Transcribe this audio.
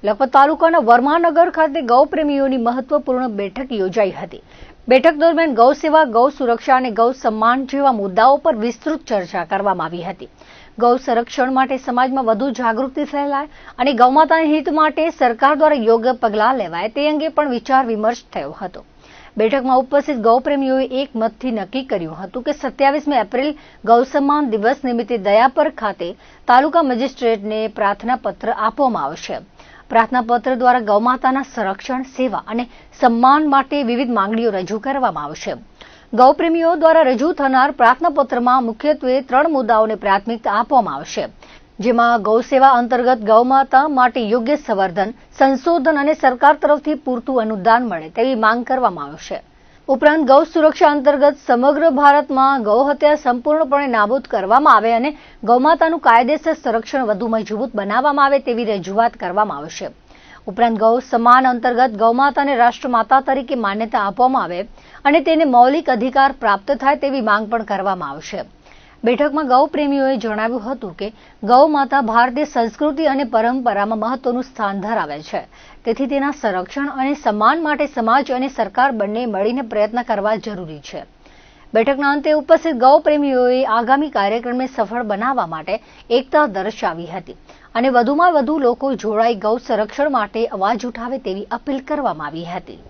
લખપત તાલુકાના વર્માનગર ખાતે ગૌપ્રેમીઓની મહત્વપૂર્ણ બેઠક યોજાઈ હતી. બેઠક દરમિયાન ગૌ સેવા, ગૌ સુરક્ષા અને ગૌ સન્માન જેવા મુદ્દાઓ પર વિસ્તૃત ચર્ચા કરવામાં આવી હતી. ગૌ સંરક્ષણ માટે સમાજમાં વધુ જાગૃતિ ફેલાય અને ગૌમાતાના હિત માટે સરકાર દ્વારા યોગ્ય પગલાં લેવાય તે અંગે પણ વિચાર વિમર્શ થયો હતો. બેઠકમાં ઉપસ્થિત ગૌપ્રેમીઓએ એક મતથી નક્કી કર્યું હતું કે 27મી એપ્રિલ ગૌ સન્માન દિવસ નિમિત્તે દયાપર ખાતે તાલુકા મેજિસ્ટ્રેટને પ્રાર્થના પત્ર આપવામાં આવશે. પ્રાર્થના પત્ર દ્વારા ગૌમાતાના સંરક્ષણ, સેવા અને સન્માન માટે વિવિધ માંગણીઓ રજૂ કરવામાં આવશે. ગૌપ્રેમીઓ દ્વારા રજૂ થનાર પ્રાર્થના પત્રમાં મુખ્યત્વે 3 મુદ્દાઓને પ્રાથમિકતા આપવામાં આવશે, જેમાં ગૌ સેવા અંતર્ગત ગૌમાતા માટે યોગ્ય સંવર્ધન, સંશોધન અને સરકાર તરફથી પૂરતું અનુદાન મળે તેવી માંગ કરવામાં આવશે. ઉપરાંત ગૌ સુરક્ષા અંતર્ગત સમગ્ર ભારતમાં ગૌ હત્યા સંપૂર્ણપણે નાબૂદ કરવામાં આવે અને ગૌમાતાનું કાયદેસર સંરક્ષણ વધુ મજબૂત બનાવવામાં આવે તેવી રજૂઆત કરવામાં આવશે. ઉપરાંત ગૌ સન્માન અંતર્ગત ગૌમાતાને રાષ્ટ્રમાતા તરીકે માન્યતા આપવામાં આવે અને તેને મૌલિક અધિકાર પ્રાપ્ત થાય તેવી માંગ પણ કરવામાં આવશે. બેઠકમાં ગૌપ્રેમીઓએ જણાવ્યું હતું કે ગૌ માતા ભારતીય સંસ્કૃતિ અને પરંપરામાં મહત્વનું સ્થાન ધરાવે છે, તેથી તેના સંરક્ષણ અને સન્માન માટે સમાજ અને સરકાર બંને મળીને પ્રયત્ન કરવા જરૂરી છે. બેઠકના અંતે ઉપસ્થિત ગૌપ્રેમીઓએ આગામી કાર્યક્રમને સફળ બનાવવા માટે એકતા દર્શાવી હતી અને વધુમાં વધુ લોકો જોડાઈ ગૌ સંરક્ષણ માટે અવાજ ઉઠાવે તેવી અપીલ કરવામાં આવી હતી.